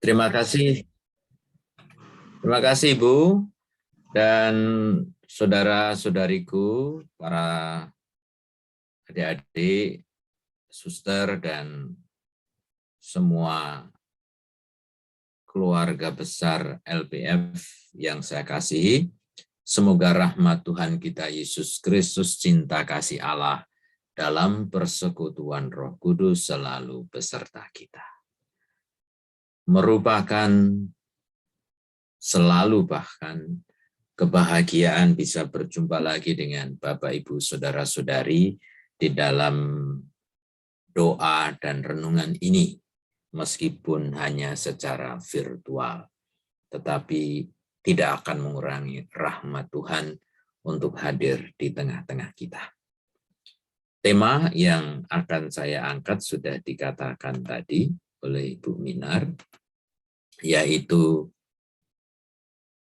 Terima kasih. Terima kasih Ibu dan saudara-saudariku, para adik-adik, suster, dan semua keluarga besar LPF yang saya kasihi. Semoga rahmat Tuhan kita Yesus Kristus, cinta kasih Allah dalam persekutuan Roh Kudus selalu beserta kita. Merupakan selalu bahkan kebahagiaan bisa berjumpa lagi dengan Bapak, Ibu, Saudara-saudari di dalam doa dan renungan ini, meskipun hanya secara virtual, tetapi tidak akan mengurangi rahmat Tuhan untuk hadir di tengah-tengah kita. Tema yang akan saya angkat sudah dikatakan tadi oleh Ibu Minar, yaitu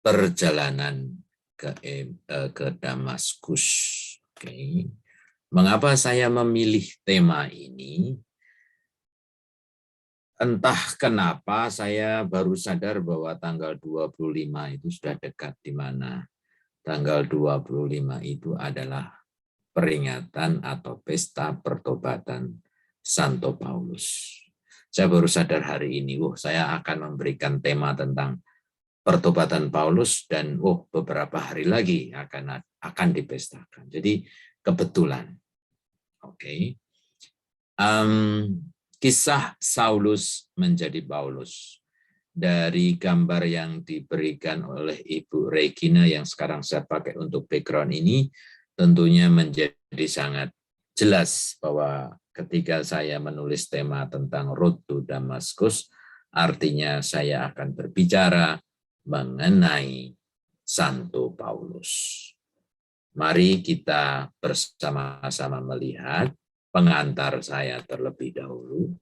perjalanan ke Damaskus. Oke. Mengapa saya memilih tema ini? Entah kenapa saya baru sadar bahwa tanggal 25 itu sudah dekat, di mana tanggal 25 itu adalah peringatan atau pesta pertobatan Santo Paulus. Saya baru sadar hari ini, saya akan memberikan tema tentang pertobatan Paulus dan beberapa hari lagi akan dipestakan. Jadi kebetulan. Oke. Kisah Saulus menjadi Paulus. Dari gambar yang diberikan oleh Ibu Regina yang sekarang saya pakai untuk background ini, tentunya menjadi sangat jelas bahwa ketika saya menulis tema tentang Road to Damascus, artinya saya akan berbicara mengenai Santo Paulus. Mari kita bersama-sama melihat pengantar saya terlebih dahulu.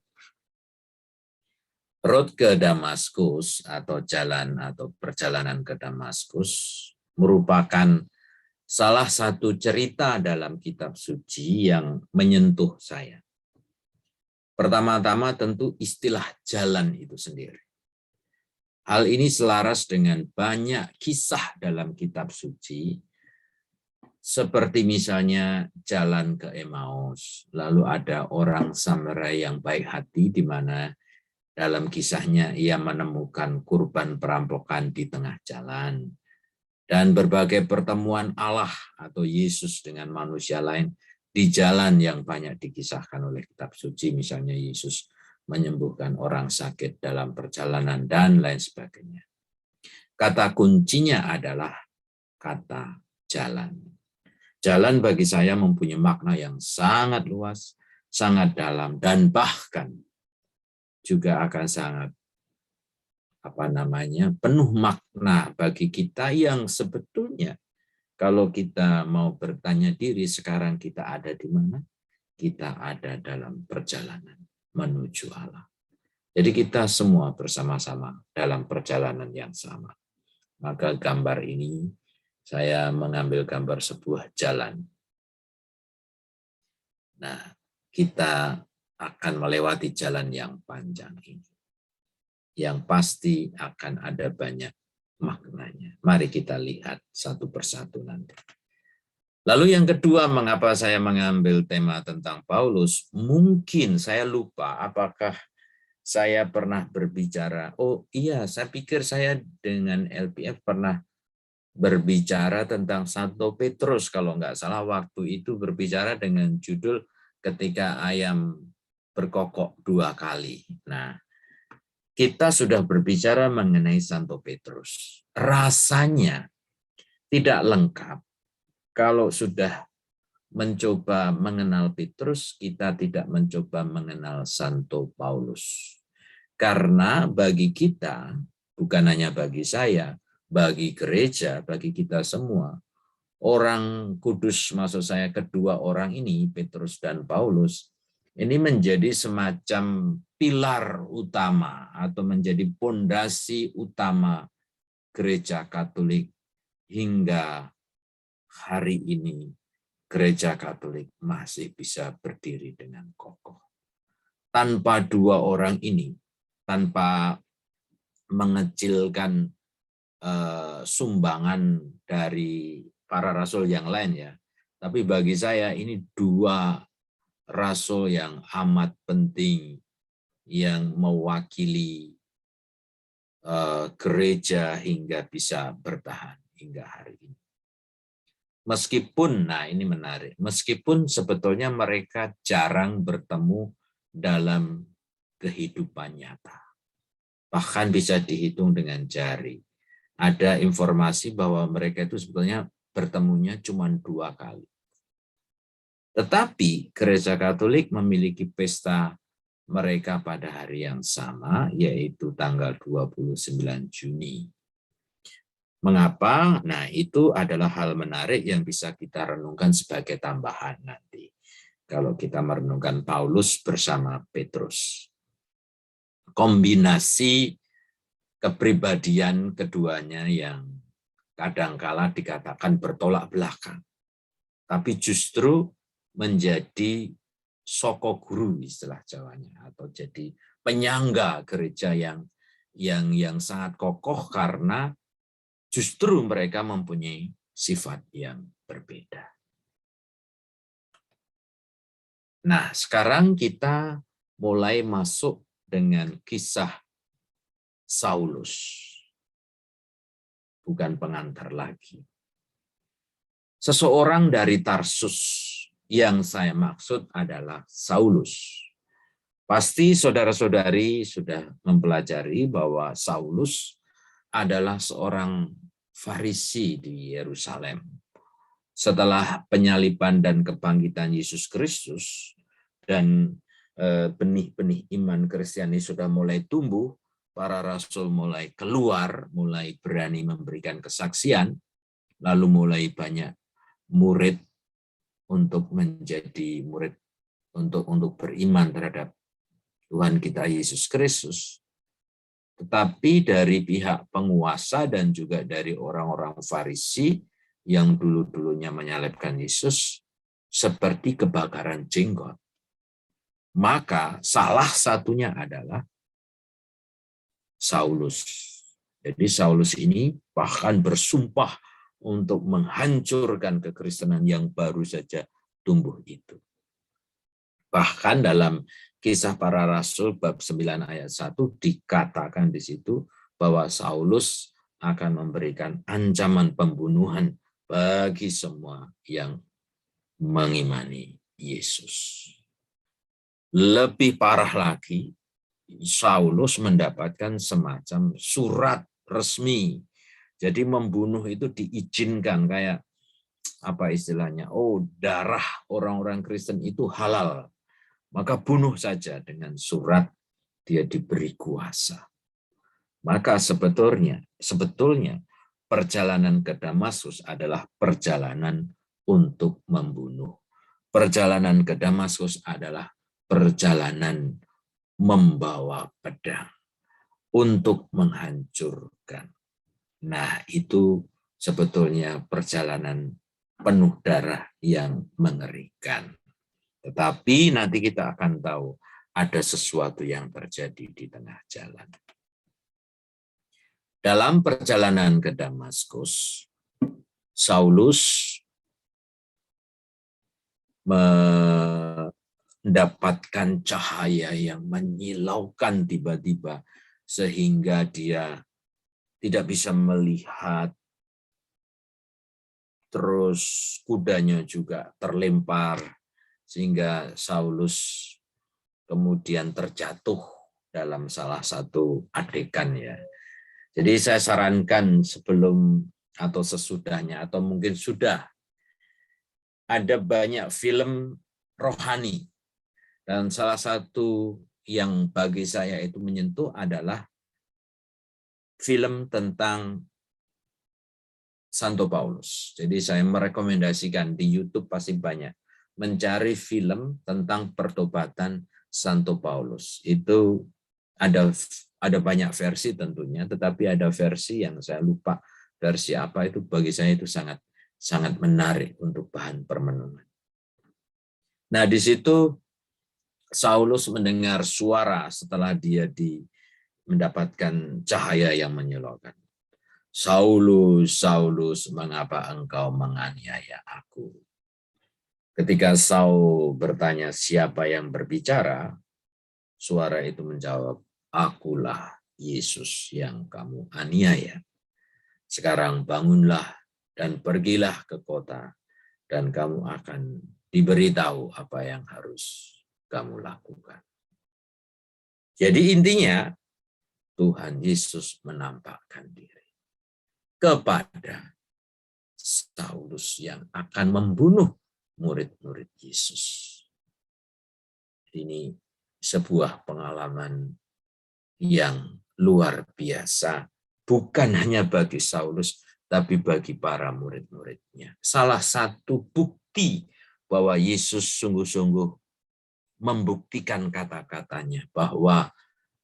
Road ke Damaskus atau jalan atau perjalanan ke Damaskus merupakan salah satu cerita dalam kitab suci yang menyentuh saya. Pertama-tama tentu istilah jalan itu sendiri. Hal ini selaras dengan banyak kisah dalam kitab suci, seperti misalnya jalan ke Emmaus, lalu ada orang Samaria yang baik hati di mana dalam kisahnya ia menemukan kurban perampokan di tengah jalan, dan berbagai pertemuan Allah atau Yesus dengan manusia lain di jalan yang banyak dikisahkan oleh kitab suci, misalnya Yesus menyembuhkan orang sakit dalam perjalanan dan lain sebagainya. Kata kuncinya adalah kata jalan. Jalan bagi saya mempunyai makna yang sangat luas, sangat dalam, dan bahkan juga akan sangat penuh makna bagi kita yang sebetulnya kalau kita mau bertanya diri sekarang kita ada di mana? Kita ada dalam perjalanan menuju Allah. Jadi kita semua bersama-sama dalam perjalanan yang sama. Maka gambar ini saya mengambil gambar sebuah jalan. Nah, kita akan melewati jalan yang panjang ini. Yang pasti akan ada banyak maknanya. Mari kita lihat satu persatu nanti. Lalu yang kedua, mengapa saya mengambil tema tentang Paulus? Mungkin saya lupa apakah saya pernah berbicara. Oh iya, saya pikir saya dengan LPF pernah berbicara tentang Santo Petrus, kalau nggak salah waktu itu berbicara dengan judul ketika ayam berkokok 2 kali. Nah, kita sudah berbicara mengenai Santo Petrus. Rasanya tidak lengkap kalau sudah mencoba mengenal Petrus, kita tidak mencoba mengenal Santo Paulus. Karena bagi kita, bukan hanya bagi saya, bagi gereja, bagi kita semua, orang kudus, maksud saya kedua orang ini, Petrus dan Paulus, ini menjadi semacam pilar utama atau menjadi pondasi utama gereja Katolik hingga hari ini. Gereja Katolik masih bisa berdiri dengan kokoh. Tanpa dua orang ini, tanpa mengecilkan sumbangan dari para rasul yang lain ya. Tapi bagi saya ini dua rasul yang amat penting yang mewakili gereja hingga bisa bertahan hingga hari ini. Meskipun, nah ini menarik, meskipun sebetulnya mereka jarang bertemu dalam kehidupan nyata. Bahkan bisa dihitung dengan jari. Ada informasi bahwa mereka itu sebetulnya bertemunya cuma 2 kali. Tetapi Gereja Katolik memiliki pesta mereka pada hari yang sama, yaitu tanggal 29 Juni. Mengapa? Nah, itu adalah hal menarik yang bisa kita renungkan sebagai tambahan nanti. Kalau kita merenungkan Paulus bersama Petrus. Kombinasi kepribadian keduanya yang kadangkala dikatakan bertolak belakang. Tapi justru menjadi soko guru istilah Jawanya, atau jadi penyangga gereja yang sangat kokoh karena justru mereka mempunyai sifat yang berbeda. Nah, sekarang kita mulai masuk dengan kisah Saulus. Bukan pengantar lagi. Seseorang dari Tarsus yang saya maksud adalah Saulus. Pasti saudara-saudari sudah mempelajari bahwa Saulus adalah seorang Farisi di Yerusalem. Setelah penyaliban dan kebangkitan Yesus Kristus dan benih-benih iman Kristiani sudah mulai tumbuh, para rasul mulai keluar, mulai berani memberikan kesaksian, lalu mulai banyak murid untuk menjadi murid untuk beriman terhadap Tuhan kita Yesus Kristus. Tetapi dari pihak penguasa dan juga dari orang-orang Farisi yang dulu-dulunya menyalibkan Yesus seperti kebakaran jenggot. Maka salah satunya adalah Saulus. Jadi Saulus ini bahkan bersumpah untuk menghancurkan kekristenan yang baru saja tumbuh itu. Bahkan dalam Kisah Para Rasul bab 9 ayat 1 dikatakan di situ bahwa Saulus akan memberikan ancaman pembunuhan bagi semua yang mengimani Yesus. Lebih parah lagi, Saulus mendapatkan semacam surat resmi. Jadi membunuh itu diizinkan, kayak apa istilahnya? Oh, darah orang-orang Kristen itu halal. Maka bunuh saja dengan surat, dia diberi kuasa. Maka sebetulnya perjalanan ke Damaskus adalah perjalanan untuk membunuh. Perjalanan ke Damaskus adalah perjalanan membawa pedang untuk menghancurkan. Nah, itu sebetulnya perjalanan penuh darah yang mengerikan. Tetapi nanti kita akan tahu ada sesuatu yang terjadi di tengah jalan. Dalam perjalanan ke Damaskus, Saulus mendapatkan cahaya yang menyilaukan tiba-tiba sehingga dia tidak bisa melihat, terus kudanya juga terlempar sehingga Saulus kemudian terjatuh dalam salah satu adegan ya. Jadi saya sarankan sebelum atau sesudahnya atau mungkin sudah ada banyak film rohani, dan salah satu yang bagi saya itu menyentuh adalah film tentang Santo Paulus. Jadi saya merekomendasikan di YouTube pasti banyak mencari film tentang pertobatan Santo Paulus. Itu ada banyak versi tentunya, tetapi ada versi yang saya lupa versi apa, itu bagi saya itu sangat menarik untuk bahan permenungan. Nah, di situ Saulus mendengar suara setelah dia mendapatkan cahaya yang menyilaukan. Saulus, Saulus, mengapa engkau menganiaya aku? Ketika Saul bertanya siapa yang berbicara, suara itu menjawab, akulah Yesus yang kamu aniaya. Sekarang bangunlah dan pergilah ke kota, dan kamu akan diberitahu apa yang harus kamu lakukan. Jadi intinya, Tuhan Yesus menampakkan diri kepada Saulus yang akan membunuh murid-murid Yesus. Ini sebuah pengalaman yang luar biasa, bukan hanya bagi Saulus, tapi bagi para murid-muridnya. Salah satu bukti bahwa Yesus sungguh-sungguh membuktikan kata-katanya, bahwa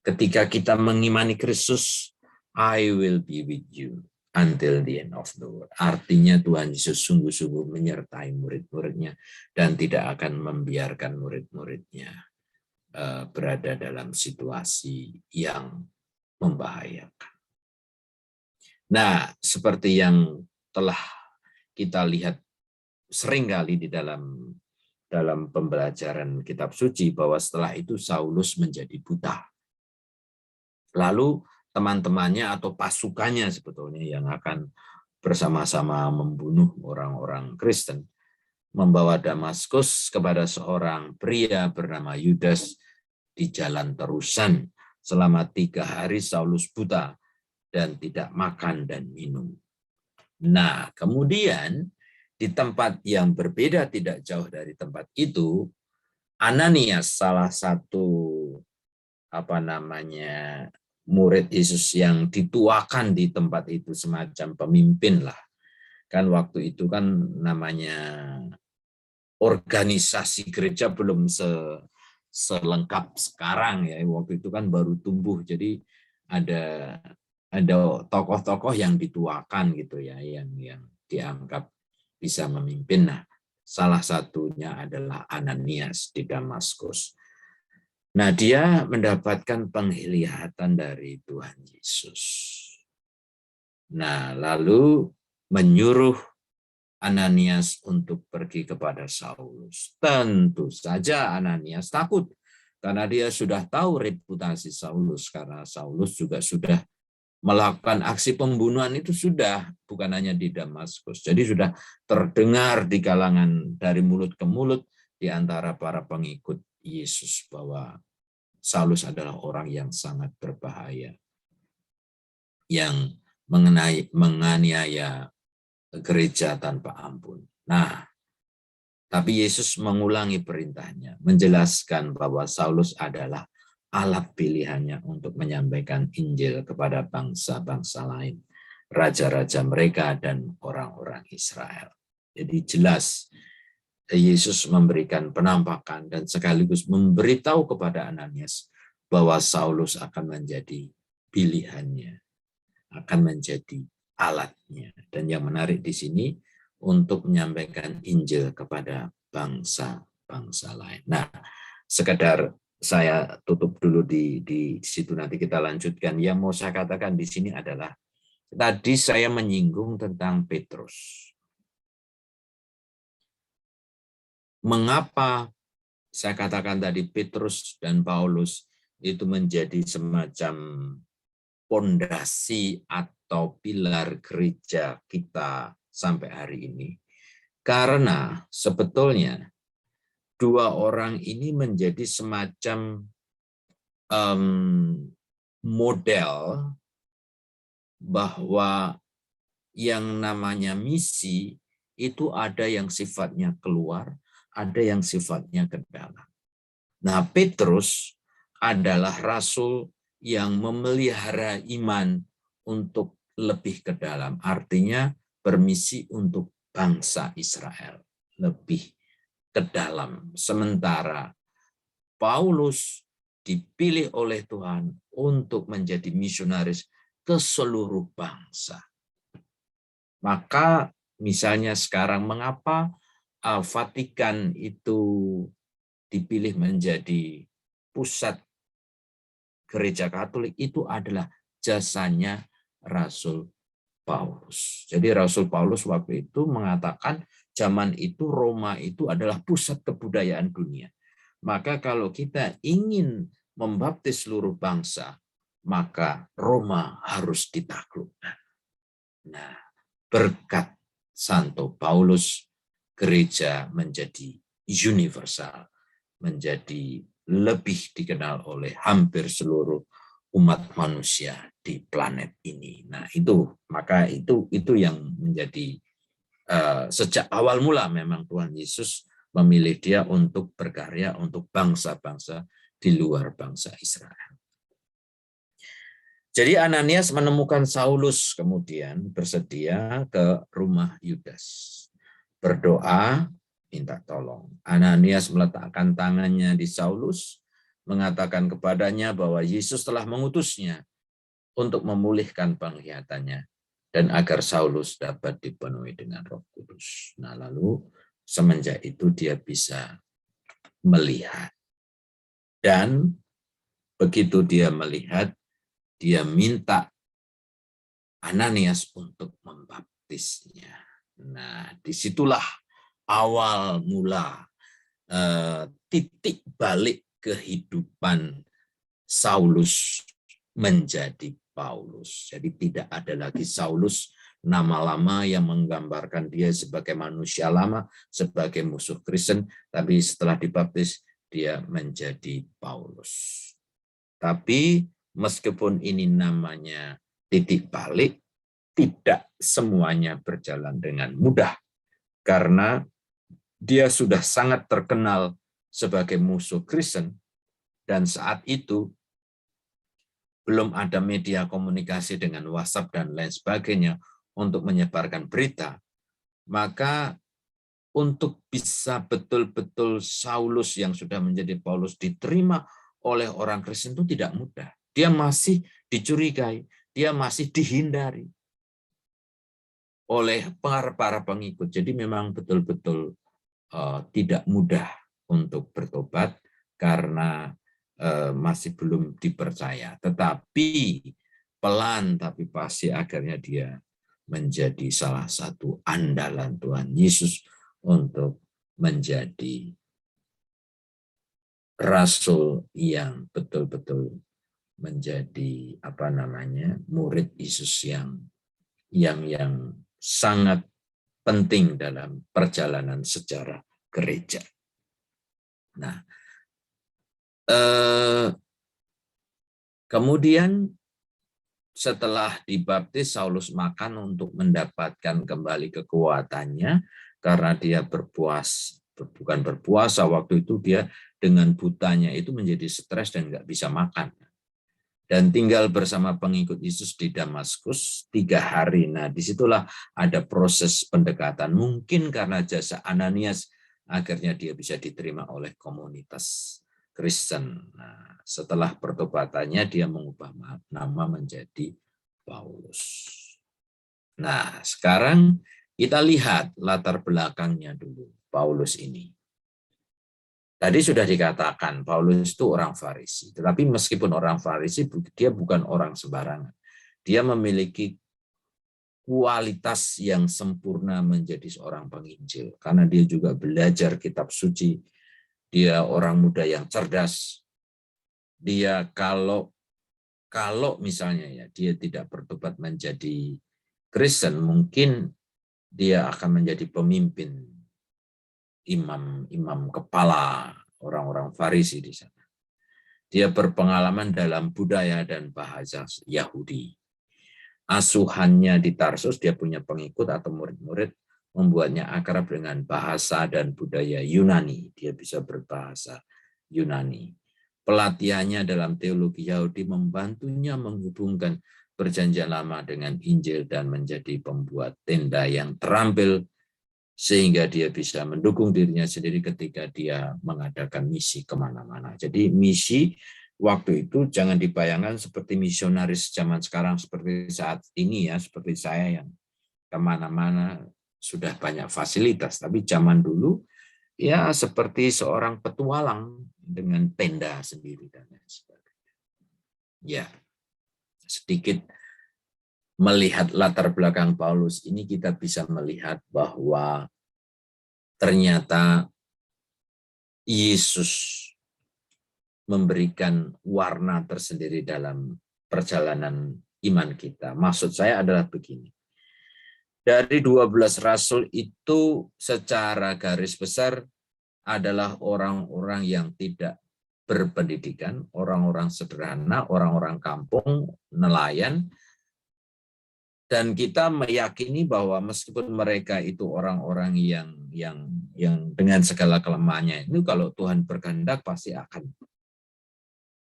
ketika kita mengimani Kristus, I will be with you until the end of the world. Artinya Tuhan Yesus sungguh-sungguh menyertai murid-muridnya dan tidak akan membiarkan murid-muridnya berada dalam situasi yang membahayakan. Nah, seperti yang telah kita lihat seringkali di dalam pembelajaran kitab suci, bahwa setelah itu Saulus menjadi buta. Lalu teman-temannya atau pasukannya sebetulnya yang akan bersama-sama membunuh orang-orang Kristen membawa Damaskus kepada seorang pria bernama Yudas di jalan terusan. Selama 3 hari Saulus buta dan tidak makan dan minum. Nah, kemudian di tempat yang berbeda tidak jauh dari tempat itu, Ananias, salah satu murid Yesus yang dituakan di tempat itu, semacam pemimpin lah. Kan waktu itu kan namanya organisasi gereja belum selengkap sekarang ya. Waktu itu kan baru tumbuh, jadi ada tokoh-tokoh yang dituakan gitu ya, yang dianggap bisa memimpin. Nah, salah satunya adalah Ananias di Damaskus. Nah, dia mendapatkan penglihatan dari Tuhan Yesus. Nah, lalu menyuruh Ananias untuk pergi kepada Saulus. Tentu saja Ananias takut, karena dia sudah tahu reputasi Saulus, karena Saulus juga sudah melakukan aksi pembunuhan itu, sudah bukan hanya di Damaskus. Jadi sudah terdengar di kalangan dari mulut ke mulut di antara para pengikut Yesus bahwa Saulus adalah orang yang sangat berbahaya, yang menganiaya gereja tanpa ampun. Nah, tapi Yesus mengulangi perintahnya, menjelaskan bahwa Saulus adalah alat pilihannya untuk menyampaikan Injil kepada bangsa-bangsa lain, raja-raja mereka dan orang-orang Israel. Jadi jelas Yesus memberikan penampakan dan sekaligus memberitahu kepada Ananias bahwa Saulus akan menjadi pilihannya, akan menjadi alatnya. Dan yang menarik di sini, untuk menyampaikan Injil kepada bangsa-bangsa lain. Nah, sekedar saya tutup dulu di situ, nanti kita lanjutkan. Yang mau saya katakan di sini adalah, tadi saya menyinggung tentang Petrus. Mengapa saya katakan tadi Petrus dan Paulus itu menjadi semacam pondasi atau pilar gereja kita sampai hari ini? Karena sebetulnya dua orang ini menjadi semacam model bahwa yang namanya misi itu ada yang sifatnya keluar, ada yang sifatnya ke dalam. Nah, Petrus adalah rasul yang memelihara iman untuk lebih ke dalam. Artinya bermisi untuk bangsa Israel lebih ke dalam. Sementara Paulus dipilih oleh Tuhan untuk menjadi misionaris ke seluruh bangsa. Maka misalnya sekarang mengapa Vatikan itu dipilih menjadi pusat gereja Katolik itu adalah jasanya Rasul Paulus. Jadi Rasul Paulus waktu itu mengatakan zaman itu Roma itu adalah pusat kebudayaan dunia. Maka kalau kita ingin membaptis seluruh bangsa, maka Roma harus ditaklukkan. Nah, berkat Santo Paulus, gereja menjadi universal, menjadi lebih dikenal oleh hampir seluruh umat manusia di planet ini. Nah, maka itu yang menjadi sejak awal mula memang Tuhan Yesus memilih dia untuk berkarya untuk bangsa-bangsa di luar bangsa Israel. Jadi Ananias menemukan Saulus kemudian bersedia ke rumah Yudas. Berdoa, minta tolong. Ananias meletakkan tangannya di Saulus, mengatakan kepadanya bahwa Yesus telah mengutusnya untuk memulihkan penglihatannya dan agar Saulus dapat dipenuhi dengan Roh Kudus. Nah, lalu semenjak itu dia bisa melihat. Dan begitu dia melihat, dia minta Ananias untuk membaptisnya. Nah, disitulah awal mula titik balik kehidupan Saulus menjadi Paulus. Jadi tidak ada lagi Saulus nama lama yang menggambarkan dia sebagai manusia lama, sebagai musuh Kristen, tapi setelah dibaptis dia menjadi Paulus. Tapi meskipun ini namanya titik balik, tidak semuanya berjalan dengan mudah karena dia sudah sangat terkenal sebagai musuh Kristen dan saat itu belum ada media komunikasi dengan WhatsApp dan lain sebagainya untuk menyebarkan berita. Maka untuk bisa betul-betul Saulus yang sudah menjadi Paulus diterima oleh orang Kristen itu tidak mudah. Dia masih dicurigai, dia masih dihindari oleh para pengikut. Jadi memang betul-betul tidak mudah untuk bertobat karena masih belum dipercaya. Tetapi pelan tapi pasti akhirnya dia menjadi salah satu andalan Tuhan Yesus untuk menjadi rasul yang betul-betul menjadi murid Yesus yang sangat penting dalam perjalanan sejarah gereja. Nah, kemudian setelah dibaptis, Saulus makan untuk mendapatkan kembali kekuatannya karena dia bukan berpuasa waktu itu, dia dengan butanya itu menjadi stres dan nggak bisa makan. Dan tinggal bersama pengikut Yesus di Damaskus 3 hari. Nah, disitulah ada proses pendekatan. Mungkin karena jasa Ananias, akhirnya dia bisa diterima oleh komunitas Kristen. Nah, setelah pertobatannya, dia mengubah nama menjadi Paulus. Nah, sekarang kita lihat latar belakangnya dulu, Paulus ini. Tadi sudah dikatakan Paulus itu orang Farisi, tetapi meskipun orang Farisi, dia bukan orang sembarangan. Dia memiliki kualitas yang sempurna menjadi seorang penginjil, karena dia juga belajar kitab suci. Dia orang muda yang cerdas. Dia kalau misalnya ya dia tidak bertobat menjadi Kristen, mungkin dia akan menjadi pemimpin imam kepala orang-orang Farisi di sana. Dia berpengalaman dalam budaya dan bahasa Yahudi. Asuhannya di Tarsus, dia punya pengikut atau murid-murid, membuatnya akrab dengan bahasa dan budaya Yunani. Dia bisa berbahasa Yunani. Pelatihannya dalam teologi Yahudi membantunya menghubungkan perjanjian lama dengan Injil dan menjadi pembuat tenda yang terampil sehingga dia bisa mendukung dirinya sendiri ketika dia mengadakan misi kemana-mana. Jadi misi waktu itu jangan dibayangkan seperti misionaris zaman sekarang seperti saat ini ya, seperti saya yang kemana-mana sudah banyak fasilitas. Tapi zaman dulu ya seperti seorang petualang dengan tenda sendiri dan lain sebagainya. Ya, sedikit melihat latar belakang Paulus ini kita bisa melihat bahwa ternyata Yesus memberikan warna tersendiri dalam perjalanan iman kita. Maksud saya adalah begini. Dari 12 rasul itu secara garis besar adalah orang-orang yang tidak berpendidikan, orang-orang sederhana, orang-orang kampung, nelayan. Dan kita meyakini bahwa meskipun mereka itu orang-orang yang dengan segala kelemahannya, itu kalau Tuhan berkehendak pasti akan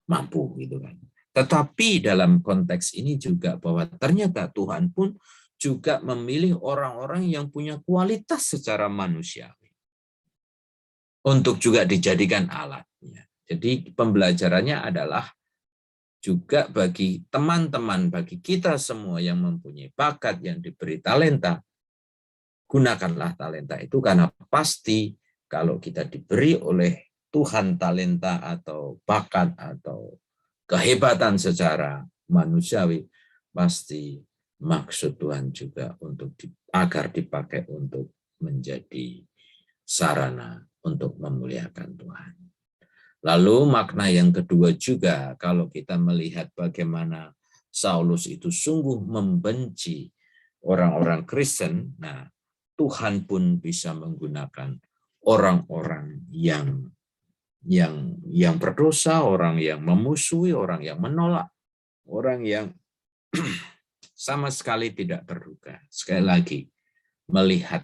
mampu gitu kan. Tetapi dalam konteks ini juga bahwa ternyata Tuhan pun juga memilih orang-orang yang punya kualitas secara manusiawi untuk juga dijadikan alatnya. Jadi pembelajarannya adalah juga bagi teman-teman, bagi kita semua yang mempunyai bakat, yang diberi talenta, gunakanlah talenta itu karena pasti kalau kita diberi oleh Tuhan talenta atau bakat atau kehebatan secara manusiawi, pasti maksud Tuhan juga untuk agar dipakai untuk menjadi sarana untuk memuliakan Tuhan. Lalu makna yang kedua juga, kalau kita melihat bagaimana Saulus itu sungguh membenci orang-orang Kristen, nah Tuhan pun bisa menggunakan orang-orang yang berdosa, orang yang memusuhi, orang yang menolak, orang yang sama sekali tidak terduga. Sekali lagi, melihat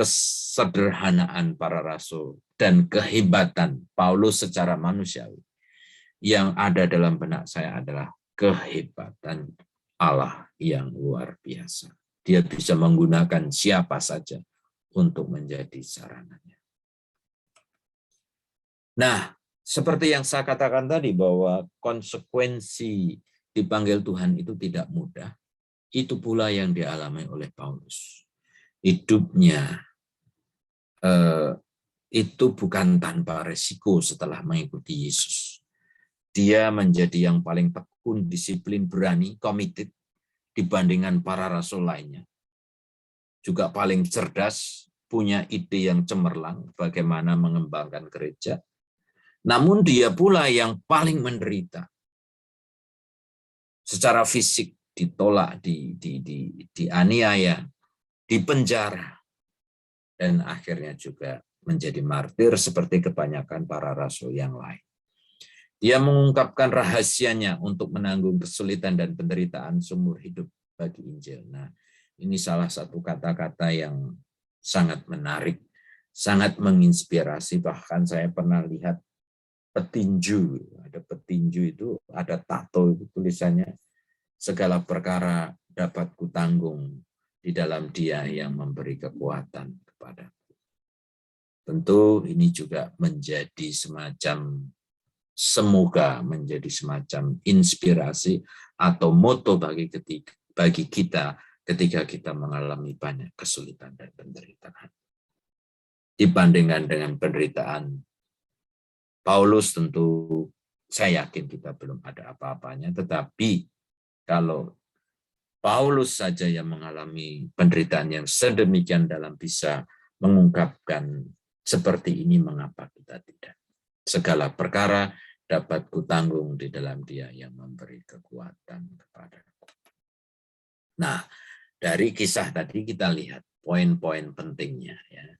kesederhanaan para rasul dan kehebatan Paulus secara manusiawi, yang ada dalam benak saya adalah kehebatan Allah yang luar biasa. Dia bisa menggunakan siapa saja untuk menjadi sarananya. Nah, seperti yang saya katakan tadi bahwa konsekuensi dipanggil Tuhan itu tidak mudah, itu pula yang dialami oleh Paulus. Hidupnya itu bukan tanpa resiko setelah mengikuti Yesus. Dia menjadi yang paling tekun, disiplin, berani, committed dibandingkan para rasul lainnya. Juga paling cerdas, punya ide yang cemerlang bagaimana mengembangkan gereja. Namun dia pula yang paling menderita. Secara fisik ditolak, dianiaya, dipenjara, dan akhirnya juga menjadi martir seperti kebanyakan para rasul yang lain. Dia mengungkapkan rahasianya untuk menanggung kesulitan dan penderitaan seumur hidup bagi Injil. Nah, ini salah satu kata-kata yang sangat menarik, sangat menginspirasi. Bahkan saya pernah lihat petinju, ada petinju itu, ada tato itu tulisannya, segala perkara dapat kutanggung di dalam Dia yang memberi kekuatan kepadaku. Tentu ini juga menjadi semacam, semoga menjadi semacam inspirasi atau moto bagi kita ketika kita mengalami banyak kesulitan dan penderitaan. Dibandingkan dengan penderitaan Paulus, tentu saya yakin kita belum ada apa-apanya, tetapi kalau Paulus saja yang mengalami penderitaan yang sedemikian dalam bisa mengungkapkan seperti ini, mengapa kita tidak? Segala perkara dapat kutanggung di dalam Dia yang memberi kekuatan kepadaku. Nah, dari kisah tadi kita lihat poin-poin pentingnya. Ya.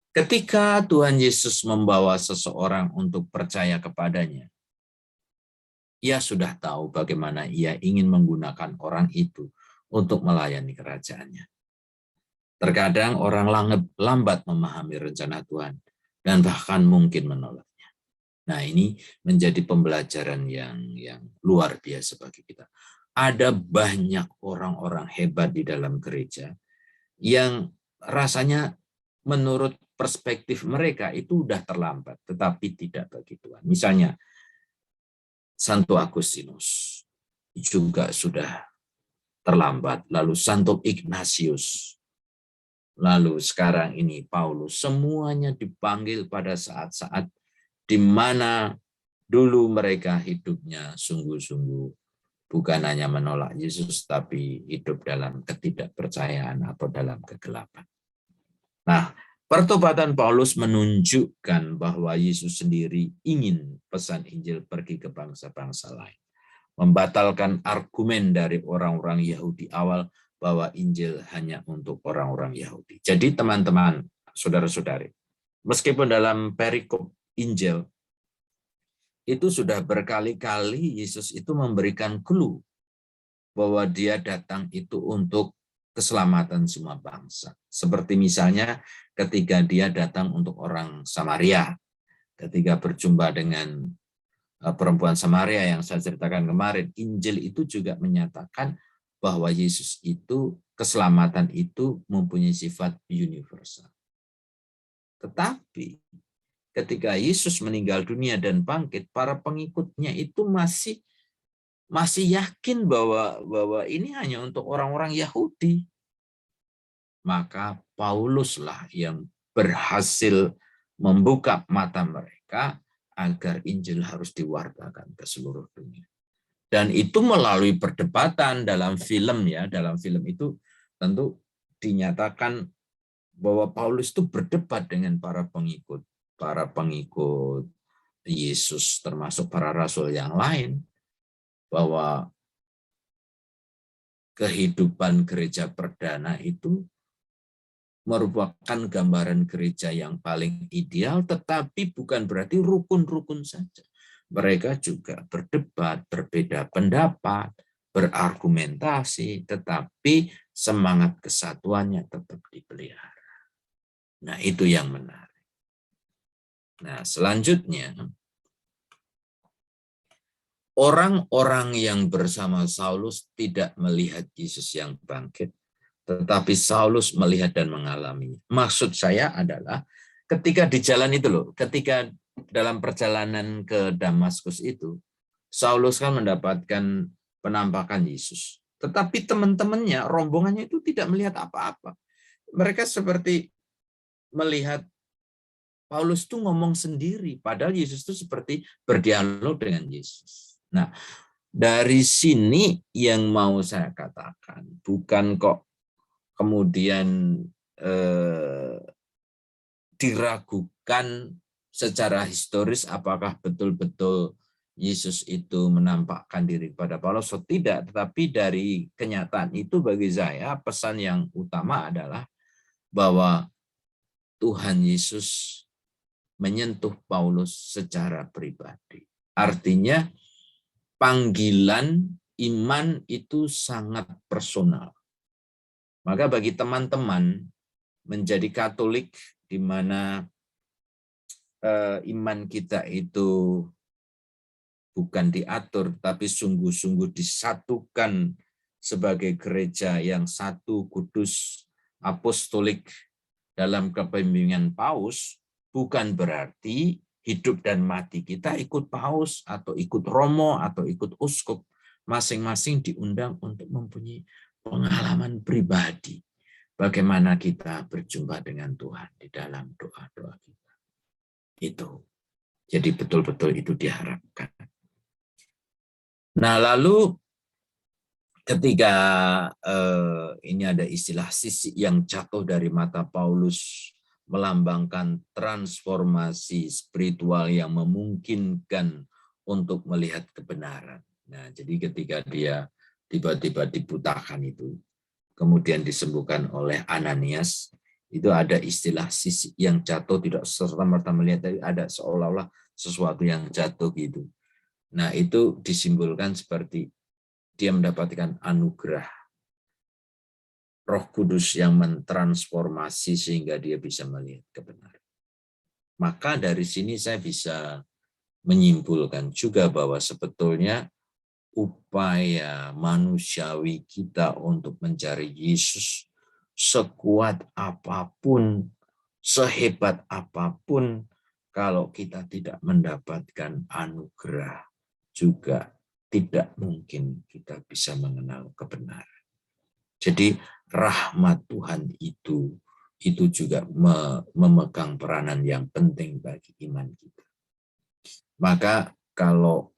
Ketika Tuhan Yesus membawa seseorang untuk percaya kepadanya, Ia sudah tahu bagaimana Ia ingin menggunakan orang itu untuk melayani kerajaannya. Terkadang orang lambat memahami rencana Tuhan dan bahkan mungkin menolaknya. Nah, ini menjadi pembelajaran yang luar biasa bagi kita. Ada banyak orang-orang hebat di dalam gereja yang rasanya menurut perspektif mereka itu sudah terlambat, tetapi tidak bagi Tuhan. Misalnya, Santo Agustinus juga sudah terlambat, lalu Santo Ignatius, lalu sekarang ini Paulus, semuanya dipanggil pada saat-saat di mana dulu mereka hidupnya sungguh-sungguh bukan hanya menolak Yesus, tapi hidup dalam ketidakpercayaan atau dalam kegelapan. Nah, pertobatan Paulus menunjukkan bahwa Yesus sendiri ingin pesan Injil pergi ke bangsa-bangsa lain. Membatalkan argumen dari orang-orang Yahudi awal bahwa Injil hanya untuk orang-orang Yahudi. Jadi teman-teman, saudara-saudari, meskipun dalam perikop Injil, itu sudah berkali-kali Yesus itu memberikan clue bahwa dia datang itu untuk keselamatan semua bangsa. Seperti misalnya ketika dia datang untuk orang Samaria, ketika berjumpa dengan perempuan Samaria yang saya ceritakan kemarin, Injil itu juga menyatakan bahwa Yesus itu, keselamatan itu mempunyai sifat universal. Tetapi ketika Yesus meninggal dunia dan bangkit, para pengikutnya itu masih yakin bahwa ini hanya untuk orang-orang Yahudi. Maka Pauluslah yang berhasil membuka mata mereka agar Injil harus diwartakan ke seluruh dunia. Dan itu melalui perdebatan dalam film ya, dalam film itu tentu dinyatakan bahwa Paulus itu berdebat dengan para pengikut Yesus, termasuk para rasul yang lain, bahwa kehidupan gereja perdana itu merupakan gambaran gereja yang paling ideal, tetapi bukan berarti rukun-rukun saja. Mereka juga berdebat, berbeda pendapat, berargumentasi, tetapi semangat kesatuannya tetap dipelihara. Nah, itu yang menarik. Nah, selanjutnya, orang-orang yang bersama Saulus tidak melihat Yesus yang bangkit, tetapi Saulus melihat dan mengalami. Maksud saya adalah ketika di jalan itu loh, ketika dalam perjalanan ke Damaskus itu, Saulus kan mendapatkan penampakan Yesus. Tetapi teman-temannya, rombongannya itu tidak melihat apa-apa. Mereka seperti melihat Paulus itu ngomong sendiri, padahal Yesus itu seperti berdialog dengan Yesus. Nah, dari sini yang mau saya katakan, bukan kok kemudian diragukan secara historis apakah betul-betul Yesus itu menampakkan diri kepada Paulus atau tidak, tetapi dari kenyataan itu bagi saya pesan yang utama adalah bahwa Tuhan Yesus menyentuh Paulus secara pribadi. Artinya panggilan iman itu sangat personal. Maka bagi teman-teman menjadi Katolik di mana iman kita itu bukan diatur, tapi sungguh-sungguh disatukan sebagai gereja yang satu, kudus, apostolik dalam kepemimpinan Paus, bukan berarti hidup dan mati kita ikut Paus atau ikut Romo atau ikut uskup. Masing-masing diundang untuk mempunyai pengalaman pribadi. Bagaimana kita berjumpa dengan Tuhan di dalam doa-doa kita. Itu. Jadi betul-betul itu diharapkan. Nah, lalu ketika ini ada istilah sisik yang jatuh dari mata Paulus melambangkan transformasi spiritual yang memungkinkan untuk melihat kebenaran. Nah, jadi ketika dia tiba-tiba dibutakan itu, kemudian disembuhkan oleh Ananias, itu ada istilah sisik yang jatuh, tidak serta-merta melihat, tapi ada seolah-olah sesuatu yang jatuh gitu. Nah, itu disimbolkan seperti dia mendapatkan anugerah Roh Kudus yang mentransformasi sehingga dia bisa melihat kebenaran. Maka dari sini saya bisa menyimpulkan juga bahwa sebetulnya upaya manusiawi kita untuk mencari Yesus sekuat apapun, sehebat apapun, kalau kita tidak mendapatkan anugerah, juga tidak mungkin kita bisa mengenal kebenaran. Jadi rahmat Tuhan itu juga memegang peranan yang penting bagi iman kita. Maka kalau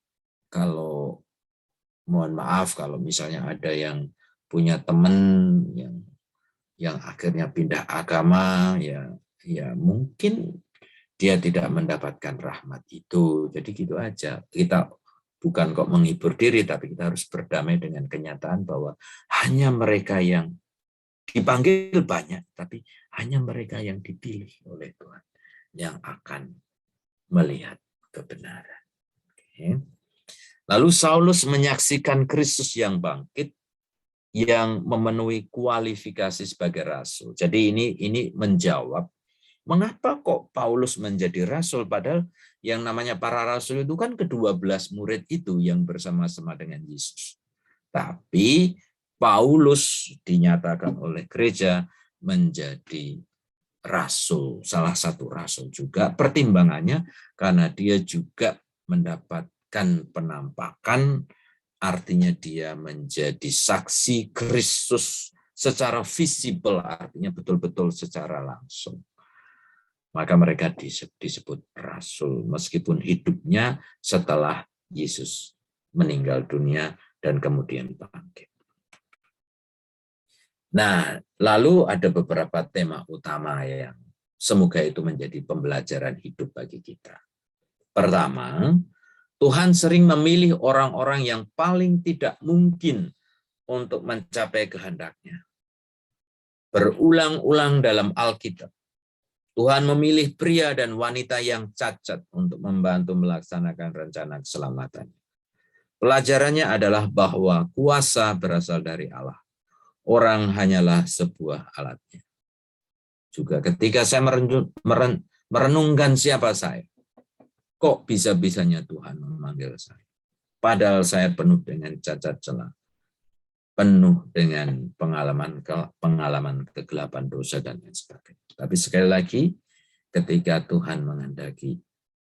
mohon maaf kalau misalnya ada yang punya teman yang akhirnya pindah agama, ya mungkin dia tidak mendapatkan rahmat itu. Jadi gitu aja. Kita bukan kok menghibur diri, tapi kita harus berdamai dengan kenyataan bahwa hanya mereka yang dipanggil banyak, tapi hanya mereka yang dipilih oleh Tuhan yang akan melihat kebenaran. Oke. Lalu Saulus menyaksikan Kristus yang bangkit, yang memenuhi kualifikasi sebagai rasul. Jadi ini menjawab mengapa kok Paulus menjadi rasul, padahal yang namanya para rasul itu kan ke-12 murid itu yang bersama-sama dengan Yesus. Tapi Paulus dinyatakan oleh gereja menjadi rasul, salah satu rasul juga. Pertimbangannya karena dia juga mendapatkan penampakan, artinya dia menjadi saksi Kristus secara visible, artinya betul-betul secara langsung. Maka mereka disebut rasul, meskipun hidupnya setelah Yesus meninggal dunia dan kemudian bangkit. Nah, lalu ada beberapa tema utama yang semoga itu menjadi pembelajaran hidup bagi kita. Pertama, Tuhan sering memilih orang-orang yang paling tidak mungkin untuk mencapai kehendak-Nya. Berulang-ulang dalam Alkitab, Tuhan memilih pria dan wanita yang cacat untuk membantu melaksanakan rencana keselamatan. Pelajarannya adalah bahwa kuasa berasal dari Allah. Orang hanyalah sebuah alatnya. Juga ketika saya merenungkan siapa saya, kok bisa-bisanya Tuhan memanggil saya? Padahal saya penuh dengan cacat celah, penuh dengan pengalaman kegelapan dosa dan lain sebagainya. Tapi sekali lagi, ketika Tuhan menghendaki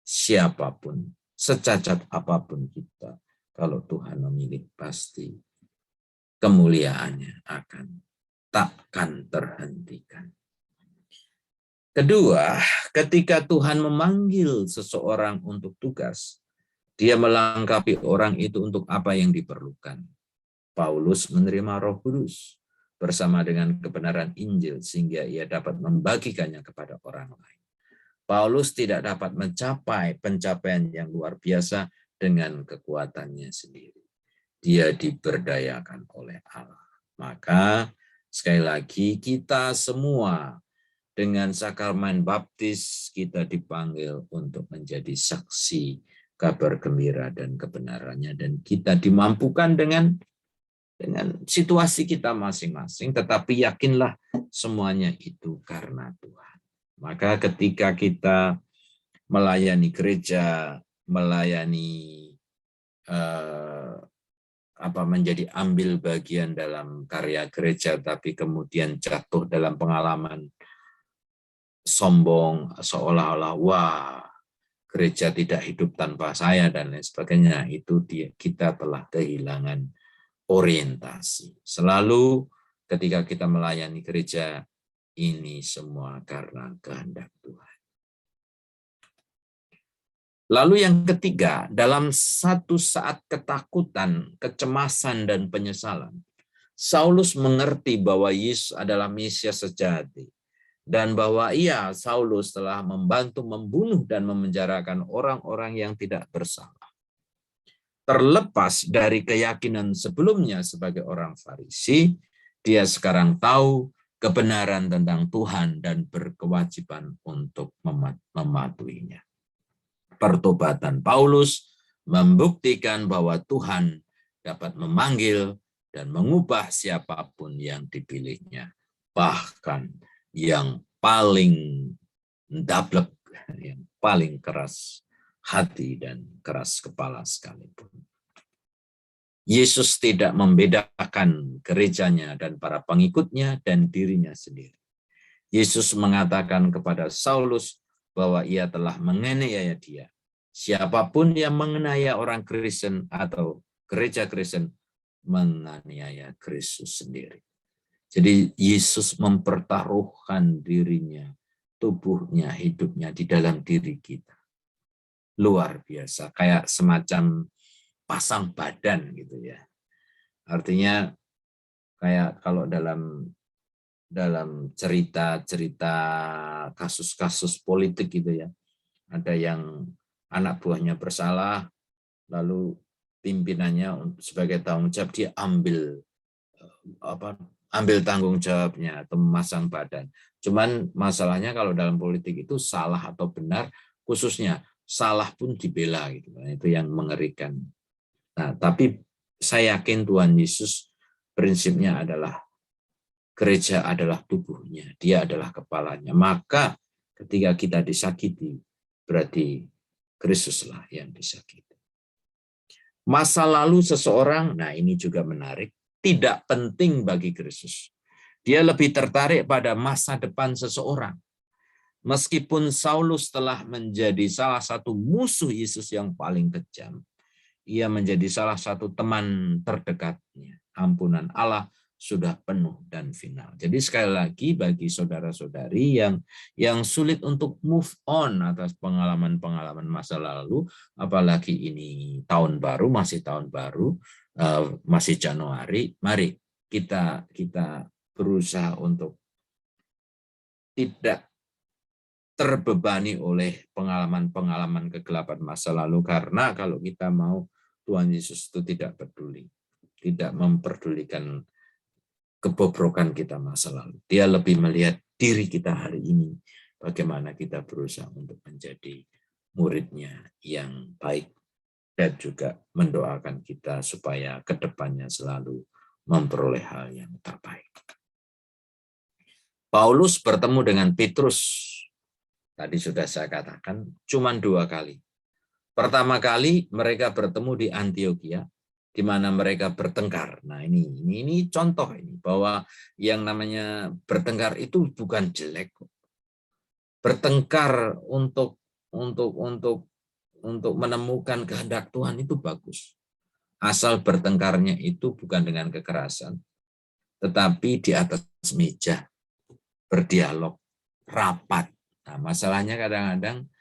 siapapun, secacat apapun kita, kalau Tuhan memilih pasti kemuliaannya takkan terhentikan. Kedua, ketika Tuhan memanggil seseorang untuk tugas, dia melengkapi orang itu untuk apa yang diperlukan. Paulus menerima Roh Kudus bersama dengan kebenaran Injil sehingga ia dapat membagikannya kepada orang lain. Paulus tidak dapat mencapai pencapaian yang luar biasa dengan kekuatannya sendiri. Dia diberdayakan oleh Allah. Maka sekali lagi kita semua dengan sakramen baptis kita dipanggil untuk menjadi saksi kabar gembira dan kebenarannya, dan kita dimampukan dengan situasi kita masing-masing, tetapi yakinlah semuanya itu karena Tuhan. Maka ketika kita melayani gereja, melayani menjadi ambil bagian dalam karya gereja, tapi kemudian jatuh dalam pengalaman sombong, seolah-olah wah gereja tidak hidup tanpa saya dan lain sebagainya, itu kita telah kehilangan orientasi. Selalu ketika kita melayani gereja, ini semua karena kehendak Tuhan. Lalu yang ketiga, dalam satu saat ketakutan, kecemasan, dan penyesalan, Saulus mengerti bahwa Yesus adalah Mesias sejati, dan bahwa Saulus, telah membantu membunuh dan memenjarakan orang-orang yang tidak bersalah. Terlepas dari keyakinan sebelumnya sebagai orang Farisi, dia sekarang tahu kebenaran tentang Tuhan dan berkewajiban untuk mematuhinya. Pertobatan Paulus membuktikan bahwa Tuhan dapat memanggil dan mengubah siapapun yang dipilihnya, bahkan yang paling dablek, yang paling keras hati dan keras kepala sekalipun. Yesus tidak membedakan gerejanya dan para pengikutnya dan dirinya sendiri. Yesus mengatakan kepada Saulus bahwa ia telah menganiaya dia. Siapapun yang menganiaya orang Kristen atau gereja Kristen menganiaya Kristus sendiri. Jadi Yesus mempertaruhkan dirinya, tubuhnya, hidupnya di dalam diri kita. luar biasa, kayak semacam pasang badan gitu ya. Artinya kayak kalau dalam cerita-cerita kasus-kasus politik gitu ya, ada yang anak buahnya bersalah, lalu pimpinannya sebagai tanggung jawab dia ambil tanggung jawabnya atau memasang badan. Cuman masalahnya kalau dalam politik itu salah atau benar, khususnya salah pun dibela gitu. Nah, itu yang mengerikan. Nah, tapi saya yakin Tuhan Yesus prinsipnya adalah gereja adalah tubuhnya, dia adalah kepalanya. Maka ketika kita disakiti, berarti Kristuslah yang disakiti. Masa lalu seseorang, nah ini juga menarik, tidak penting bagi Kristus. Dia lebih tertarik pada masa depan seseorang. Meskipun Saulus telah menjadi salah satu musuh Yesus yang paling kejam, ia menjadi salah satu teman terdekatnya. Ampunan Allah sudah penuh dan final. Jadi sekali lagi bagi saudara-saudari yang sulit untuk move on atas pengalaman-pengalaman masa lalu, apalagi ini tahun baru, masih tahun baru, masih Januari, mari kita berusaha untuk tidak terbebani oleh pengalaman-pengalaman kegelapan masa lalu, karena kalau kita mau, Tuhan Yesus itu tidak peduli, tidak memperdulikan kebobrokan kita masa lalu. Dia lebih melihat diri kita hari ini, bagaimana kita berusaha untuk menjadi muridnya yang baik, dan juga mendoakan kita supaya kedepannya selalu memperoleh hal yang terbaik. Paulus bertemu dengan Petrus. Tadi sudah saya katakan, cuma 2 kali. Pertama kali mereka bertemu di Antioquia, di mana mereka bertengkar. Nah ini contoh ini, bahwa yang namanya bertengkar itu bukan jelek. Bertengkar untuk menemukan kehendak Tuhan itu bagus. Asal bertengkarnya itu bukan dengan kekerasan, tetapi di atas meja, berdialog, rapat. Nah, masalahnya kadang-kadang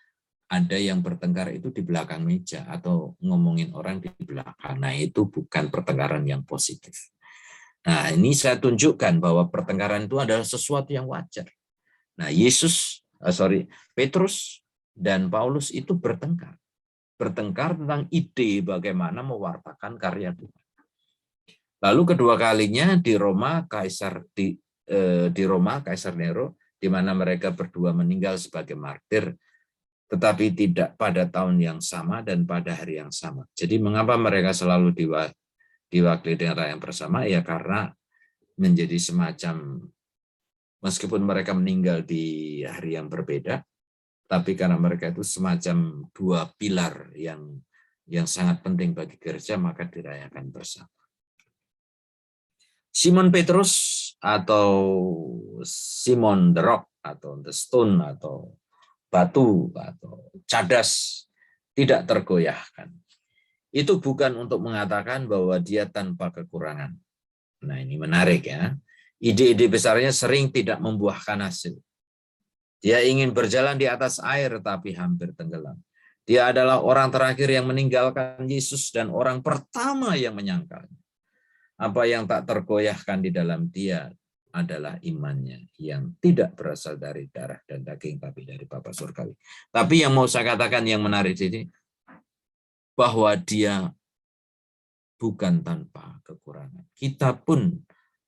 ada yang bertengkar itu di belakang meja atau ngomongin orang di belakang. Nah, itu bukan pertengkaran yang positif. Nah, ini saya tunjukkan bahwa pertengkaran itu adalah sesuatu yang wajar. Nah, Petrus dan Paulus itu bertengkar. Bertengkar tentang ide bagaimana mewartakan karya Tuhan. Lalu kedua kalinya di Roma, Kaisar Nero, di mana mereka berdua meninggal sebagai martir, tetapi tidak pada tahun yang sama dan pada hari yang sama. Jadi mengapa mereka selalu diwakili dengan yang bersama? Ya karena menjadi semacam, meskipun mereka meninggal di hari yang berbeda, tapi karena mereka itu semacam 2 pilar yang sangat penting bagi gereja, maka dirayakan bersama. Simon Petrus atau Simon the Rock atau the Stone atau batu atau cadas tidak tergoyahkan. Itu bukan untuk mengatakan bahwa dia tanpa kekurangan. Nah, ini menarik ya. Ide-ide besarnya sering tidak membuahkan hasil. Dia ingin berjalan di atas air tapi hampir tenggelam. Dia adalah orang terakhir yang meninggalkan Yesus dan orang pertama yang menyangkalnya. Apa yang tak tergoyahkan di dalam dia adalah imannya yang tidak berasal dari darah dan daging, tapi dari Bapa Surgawi. Tapi yang mau saya katakan yang menarik ini, bahwa dia bukan tanpa kekurangan. Kita pun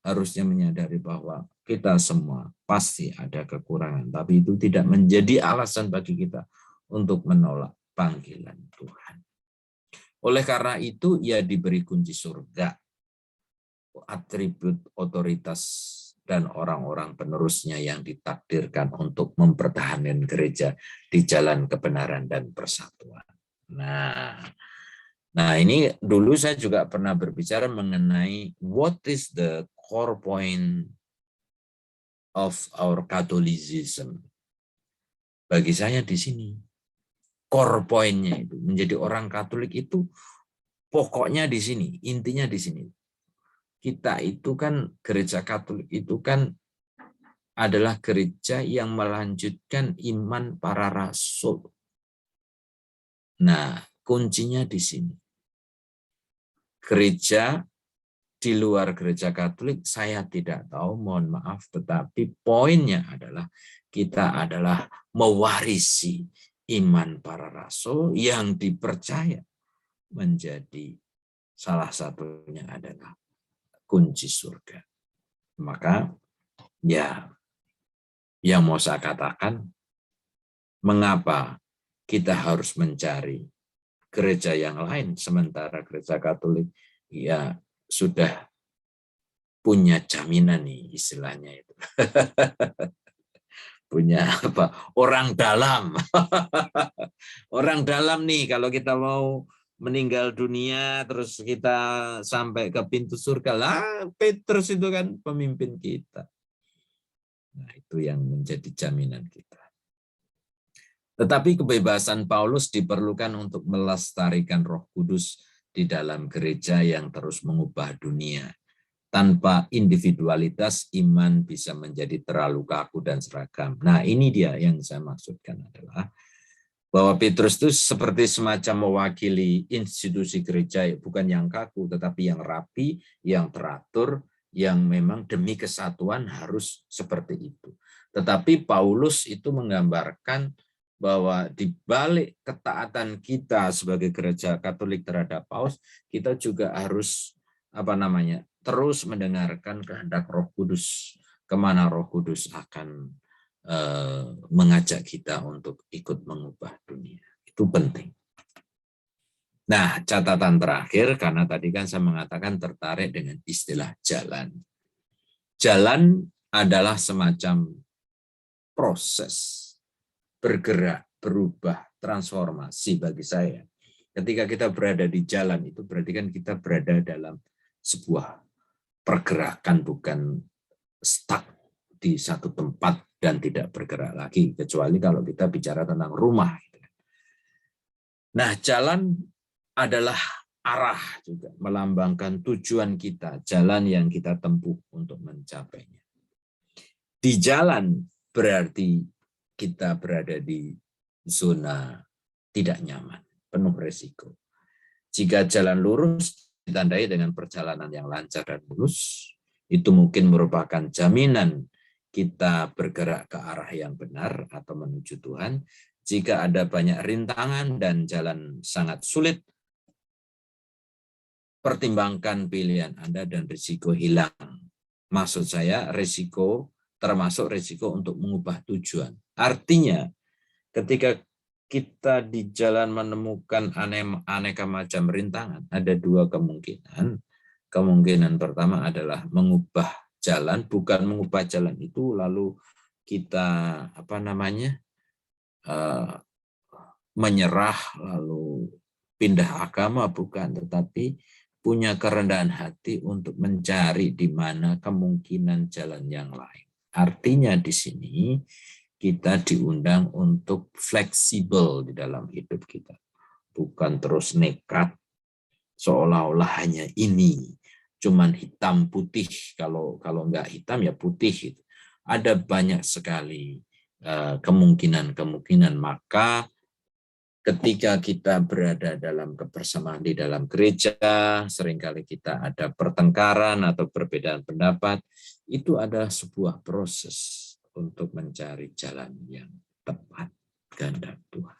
harusnya menyadari bahwa kita semua pasti ada kekurangan, tapi itu tidak menjadi alasan bagi kita untuk menolak panggilan Tuhan. Oleh karena itu, ia diberi kunci surga, atribut otoritas dan orang-orang penerusnya yang ditakdirkan untuk mempertahankan gereja di jalan kebenaran dan persatuan. Nah, ini dulu saya juga pernah berbicara mengenai what is the core point of our Catholicism. Bagi saya di sini core point-nya itu menjadi orang Katolik itu pokoknya di sini, intinya di sini. Kita itu kan, gereja Katolik itu kan adalah gereja yang melanjutkan iman para rasul. Nah, kuncinya di sini. Gereja di luar gereja Katolik saya tidak tahu, mohon maaf, tetapi poinnya adalah kita adalah mewarisi iman para rasul yang dipercaya menjadi salah satunya adalah kunci surga. Maka ya, yang mau saya katakan, mengapa kita harus mencari gereja yang lain sementara gereja Katolik ya sudah punya jaminan nih istilahnya itu. Punya apa? Orang dalam. Orang dalam nih kalau kita mau meninggal dunia terus kita sampai ke pintu surga lah, Petrus itu kan pemimpin kita. Nah, itu yang menjadi jaminan kita. Tetapi kebebasan Paulus diperlukan untuk melestarikan Roh Kudus di dalam gereja yang terus mengubah dunia. Tanpa individualitas, iman bisa menjadi terlalu kaku dan seragam. Nah, ini dia yang saya maksudkan adalah bahwa Petrus itu seperti semacam mewakili institusi gereja, bukan yang kaku, tetapi yang rapi, yang teratur, yang memang demi kesatuan harus seperti itu. Tetapi Paulus itu menggambarkan bahwa di balik ketaatan kita sebagai gereja Katolik terhadap Paus, kita juga harus terus mendengarkan kehendak Roh Kudus, kemana Roh Kudus akan mengajak kita untuk ikut mengubah dunia. Itu penting. Nah, catatan terakhir, karena tadi kan saya mengatakan tertarik dengan istilah jalan. Jalan adalah semacam proses bergerak, berubah, transformasi bagi saya. Ketika kita berada di jalan itu berarti kan kita berada dalam sebuah pergerakan, bukan stuck di satu tempat dan tidak bergerak lagi, kecuali kalau kita bicara tentang rumah. Nah, jalan adalah arah juga, melambangkan tujuan kita, jalan yang kita tempuh untuk mencapainya. Di jalan berarti kita berada di zona tidak nyaman, penuh resiko. Jika jalan lurus ditandai dengan perjalanan yang lancar dan mulus, itu mungkin merupakan jaminan kita bergerak ke arah yang benar atau menuju Tuhan. Jika ada banyak rintangan dan jalan sangat sulit, pertimbangkan pilihan Anda dan risiko hilang. Maksud saya risiko termasuk risiko untuk mengubah tujuan. Artinya ketika kita di jalan menemukan aneka macam rintangan, ada dua kemungkinan. Kemungkinan pertama adalah mengubah jalan, bukan mengubah jalan itu lalu kita menyerah lalu pindah agama, bukan, tetapi punya kerendahan hati untuk mencari di mana kemungkinan jalan yang lain. Artinya di sini kita diundang untuk fleksibel di dalam hidup kita. Bukan terus nekat, seolah-olah hanya ini, cuman hitam putih, kalau nggak hitam ya putih. Ada banyak sekali kemungkinan-kemungkinan, maka ketika kita berada dalam kebersamaan di dalam gereja, seringkali kita ada pertengkaran atau perbedaan pendapat, itu ada sebuah proses untuk mencari jalan yang tepat kehendak Tuhan.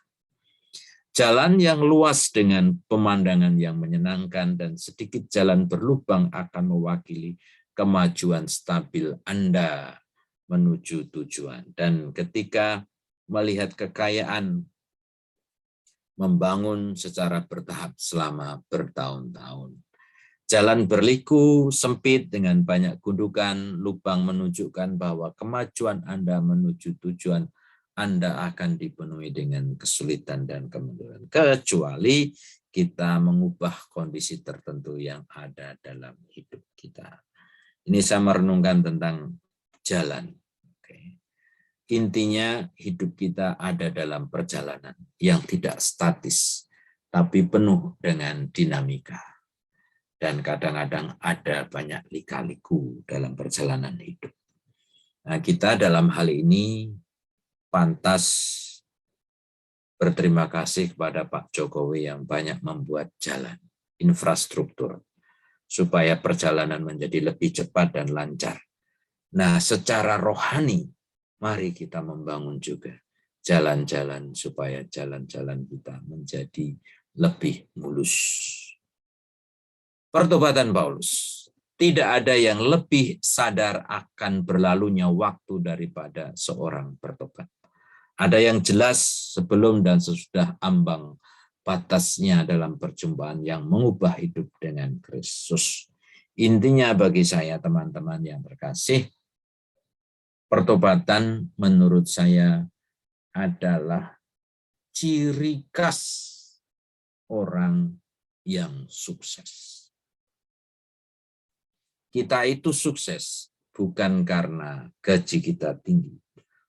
Jalan yang luas dengan pemandangan yang menyenangkan dan sedikit jalan berlubang akan mewakili kemajuan stabil Anda menuju tujuan. Dan ketika melihat kekayaan membangun secara bertahap selama bertahun-tahun. Jalan berliku, sempit dengan banyak gundukan, lubang menunjukkan bahwa kemajuan Anda menuju tujuan Anda akan dipenuhi dengan kesulitan dan kemunduran. Kecuali kita mengubah kondisi tertentu yang ada dalam hidup kita. Ini saya merenungkan tentang jalan. Intinya hidup kita ada dalam perjalanan yang tidak statis, tapi penuh dengan dinamika. Dan kadang-kadang ada banyak lika-liku dalam perjalanan hidup. Nah, kita dalam hal ini pantas Berterima kasih kepada Pak Jokowi yang banyak membuat jalan, infrastruktur, supaya perjalanan menjadi lebih cepat dan lancar. Nah, secara rohani, mari kita membangun juga jalan-jalan supaya jalan-jalan kita menjadi lebih mulus. Pertobatan Paulus. Tidak ada yang lebih sadar akan berlalunya waktu daripada seorang bertobat. Ada yang jelas sebelum dan sesudah ambang batasnya dalam perjumpaan yang mengubah hidup dengan Kristus. Intinya bagi saya teman-teman yang terkasih, pertobatan menurut saya adalah ciri khas orang yang sukses. Kita itu sukses bukan karena gaji kita tinggi,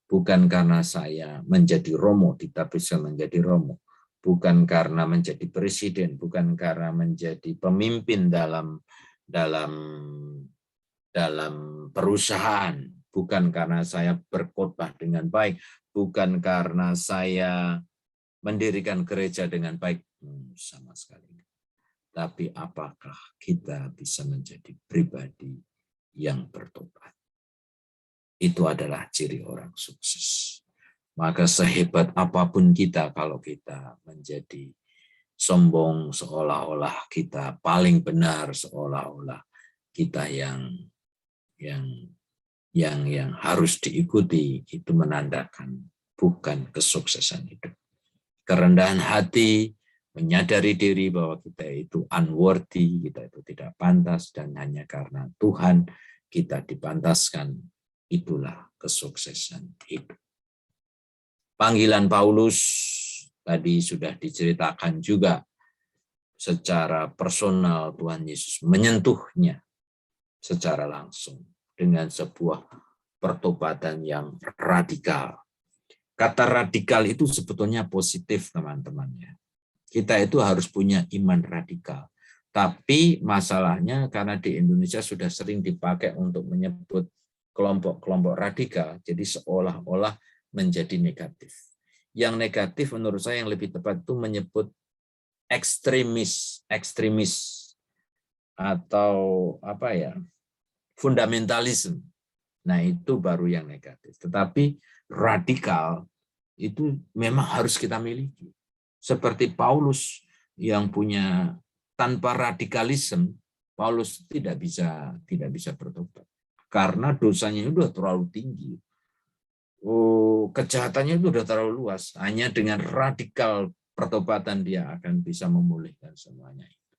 bukan karena saya menjadi romo, kita bisa menjadi romo, bukan karena menjadi presiden, bukan karena menjadi pemimpin dalam perusahaan, bukan karena saya berkhotbah dengan baik, bukan karena saya mendirikan gereja dengan baik, sama sekali. Tapi apakah kita bisa menjadi pribadi yang bertobat? Itu adalah ciri orang sukses. Maka sehebat apapun kita, kalau kita menjadi sombong, seolah-olah kita paling benar, seolah-olah kita yang harus diikuti, itu menandakan bukan kesuksesan hidup. Kerendahan hati, menyadari diri bahwa kita itu unworthy, kita itu tidak pantas, dan hanya karena Tuhan kita dipantaskan, itulah kesuksesan hidup. Panggilan Paulus tadi sudah diceritakan juga secara personal, Tuhan Yesus menyentuhnya secara langsung dengan sebuah pertobatan yang radikal. Kata radikal itu sebetulnya positif, teman-teman. Kita itu harus punya iman radikal. Tapi masalahnya karena di Indonesia sudah sering dipakai untuk menyebut kelompok-kelompok radikal, jadi seolah-olah menjadi negatif. Yang negatif menurut saya yang lebih tepat itu menyebut ekstremis atau fundamentalisme. Nah, itu baru yang negatif. Tetapi radikal itu memang harus kita miliki. Seperti Paulus yang punya, tanpa radikalisme, Paulus tidak bisa bertobat. Karena dosanya itu sudah terlalu tinggi. Kejahatannya itu sudah terlalu luas. Hanya dengan radikal pertobatan dia akan bisa memulihkan semuanya itu.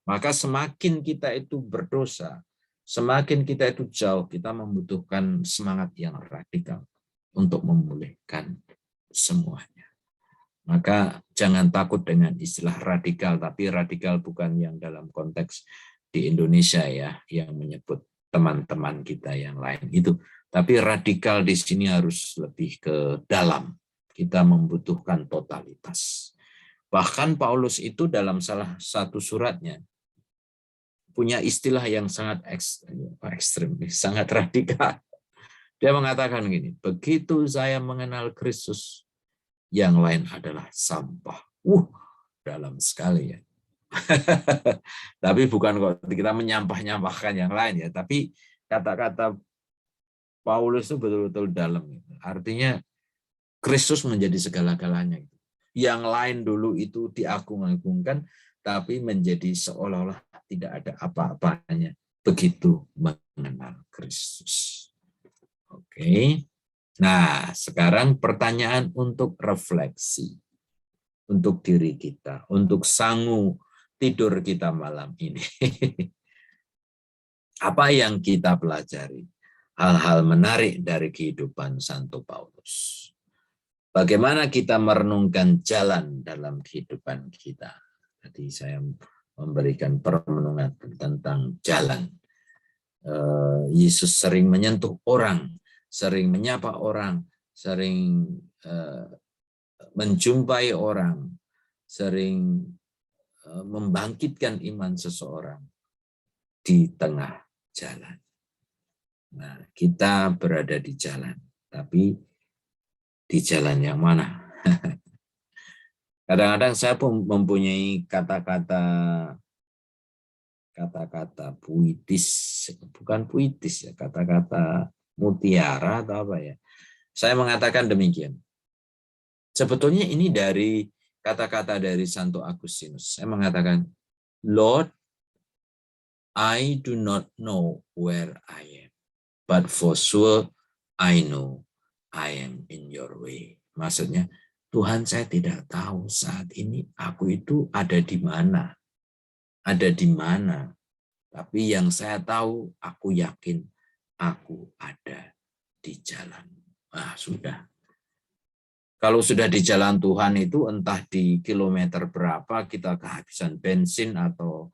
Maka semakin kita itu berdosa, semakin kita itu jauh, kita membutuhkan semangat yang radikal untuk memulihkan semuanya. Maka jangan takut dengan istilah radikal, tapi radikal bukan yang dalam konteks di Indonesia ya, yang menyebut teman-teman kita yang lain itu. Tapi radikal di sini harus lebih ke dalam. Kita membutuhkan totalitas. Bahkan Paulus itu dalam salah satu suratnya punya istilah yang sangat ekstrem, sangat radikal. Dia mengatakan gini, begitu saya mengenal Kristus, yang lain adalah sampah. Dalam sekali ya. Tapi bukan kok kita menyampah-nyampahkan yang lain ya, tapi kata-kata Paulus itu betul-betul dalam. Artinya Kristus menjadi segala-galanya. Yang lain dulu itu diagung-agungkan, tapi menjadi seolah-olah tidak ada apa-apanya begitu mengenal Kristus. Oke. Nah, sekarang pertanyaan untuk refleksi. Untuk diri kita, untuk sangu tidur kita malam ini. Apa yang kita pelajari? Hal-hal menarik dari kehidupan Santo Paulus. Bagaimana kita merenungkan jalan dalam kehidupan kita? Tadi saya memberikan permenungan tentang jalan. Yesus sering menyentuh orang, sering menyapa orang, sering menjumpai orang, sering membangkitkan iman seseorang di tengah jalan. Nah, kita berada di jalan, tapi di jalan yang mana? Kadang-kadang saya pun mempunyai kata-kata puitis, bukan puitis ya, kata-kata mutiara atau apa ya. Saya mengatakan demikian. Sebetulnya ini dari kata-kata dari Santo Agustinus. Saya mengatakan, Lord, I do not know where I am, but for sure I know I am in your way. Maksudnya, Tuhan, saya tidak tahu saat ini aku itu ada di mana. Ada di mana. Tapi yang saya tahu, aku yakin aku ada di jalan. Ah, sudah. Kalau sudah di jalan Tuhan itu entah di kilometer berapa kita kehabisan bensin atau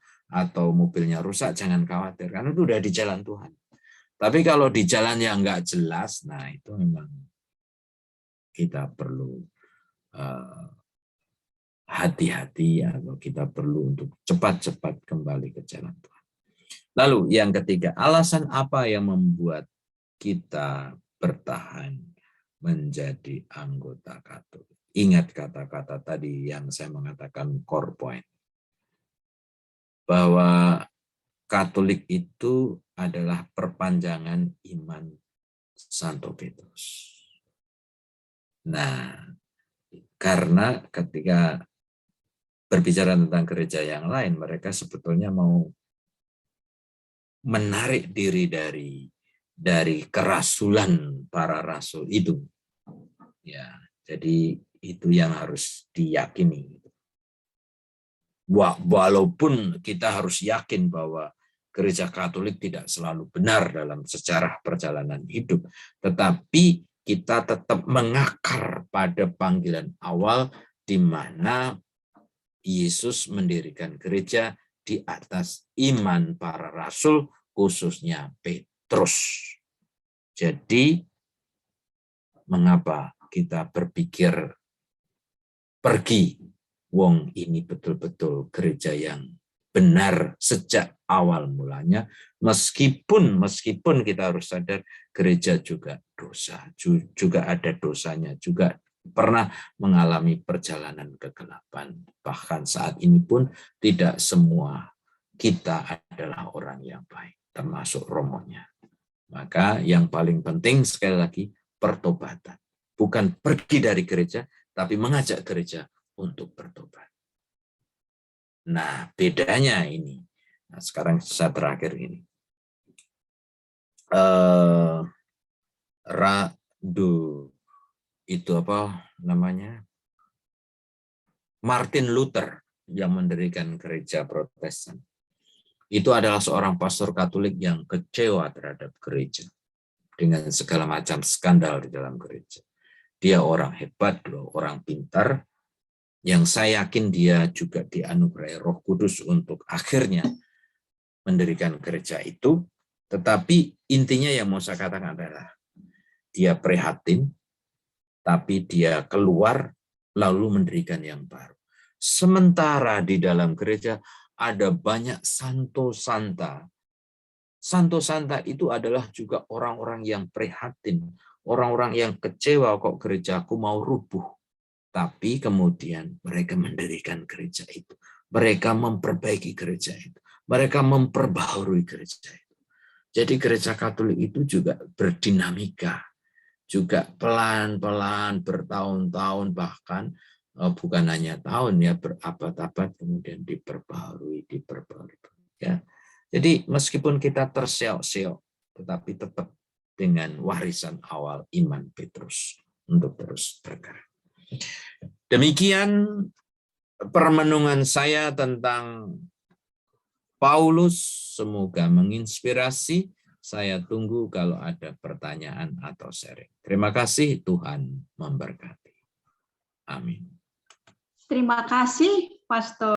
mobilnya rusak, jangan khawatir karena itu udah di jalan Tuhan. Tapi kalau di jalan yang nggak jelas, nah itu memang kita perlu hati-hati atau kita perlu untuk cepat-cepat kembali ke jalan Tuhan. Lalu yang ketiga, alasan apa yang membuat kita bertahan menjadi anggota Katolik? Ingat kata-kata tadi yang saya mengatakan core point. Bahwa Katolik itu adalah perpanjangan iman Santo Petrus. Nah, karena ketika berbicara tentang gereja yang lain, mereka sebetulnya mau menarik diri dari kerasulan para rasul itu. Ya, jadi itu yang harus diyakini. Walaupun kita harus yakin bahwa Gereja Katolik tidak selalu benar dalam sejarah perjalanan hidup, tetapi kita tetap mengakar pada panggilan awal di mana Yesus mendirikan gereja di atas iman para rasul, khususnya Petrus. Jadi, mengapa kita berpikir pergi? Wong ini betul-betul gereja yang benar sejak awal mulanya, meskipun kita harus sadar gereja juga dosa, juga ada dosanya, juga pernah mengalami perjalanan kegelapan. Bahkan saat ini pun tidak semua kita adalah orang yang baik, termasuk romonya. Maka yang paling penting sekali lagi pertobatan. Bukan pergi dari gereja, tapi mengajak gereja untuk bertobat. Nah, bedanya ini. Nah, sekarang saya terakhir ini. Radu itu apa namanya? Martin Luther yang mendirikan gereja Protestan. Itu adalah seorang pastor Katolik yang kecewa terhadap gereja dengan segala macam skandal di dalam gereja. Dia orang hebat, orang pintar, yang saya yakin dia juga dianugerahi Roh Kudus untuk akhirnya mendirikan gereja itu. Tetapi intinya yang mau saya katakan adalah dia prihatin, tapi dia keluar lalu mendirikan yang baru. Sementara di dalam gereja ada banyak santo-santa. Santo-santa itu adalah juga orang-orang yang prihatin, orang-orang yang kecewa kok gerejaku mau rubuh. Tapi kemudian mereka mendirikan gereja itu. Mereka memperbaiki gereja itu. Mereka memperbaharui gereja itu. Jadi gereja Katolik itu juga berdinamika. Juga pelan-pelan bertahun-tahun bahkan bukan hanya tahun ya, berabad-abad kemudian diperbaharui. Ya. Jadi meskipun kita terseok-seok, tetapi tetap dengan warisan awal iman Petrus untuk terus bergerak. Demikian permenungan saya tentang Paulus, semoga menginspirasi. Saya tunggu kalau ada pertanyaan atau sharing. Terima kasih, Tuhan memberkati. Amin. Terima kasih, Pastor.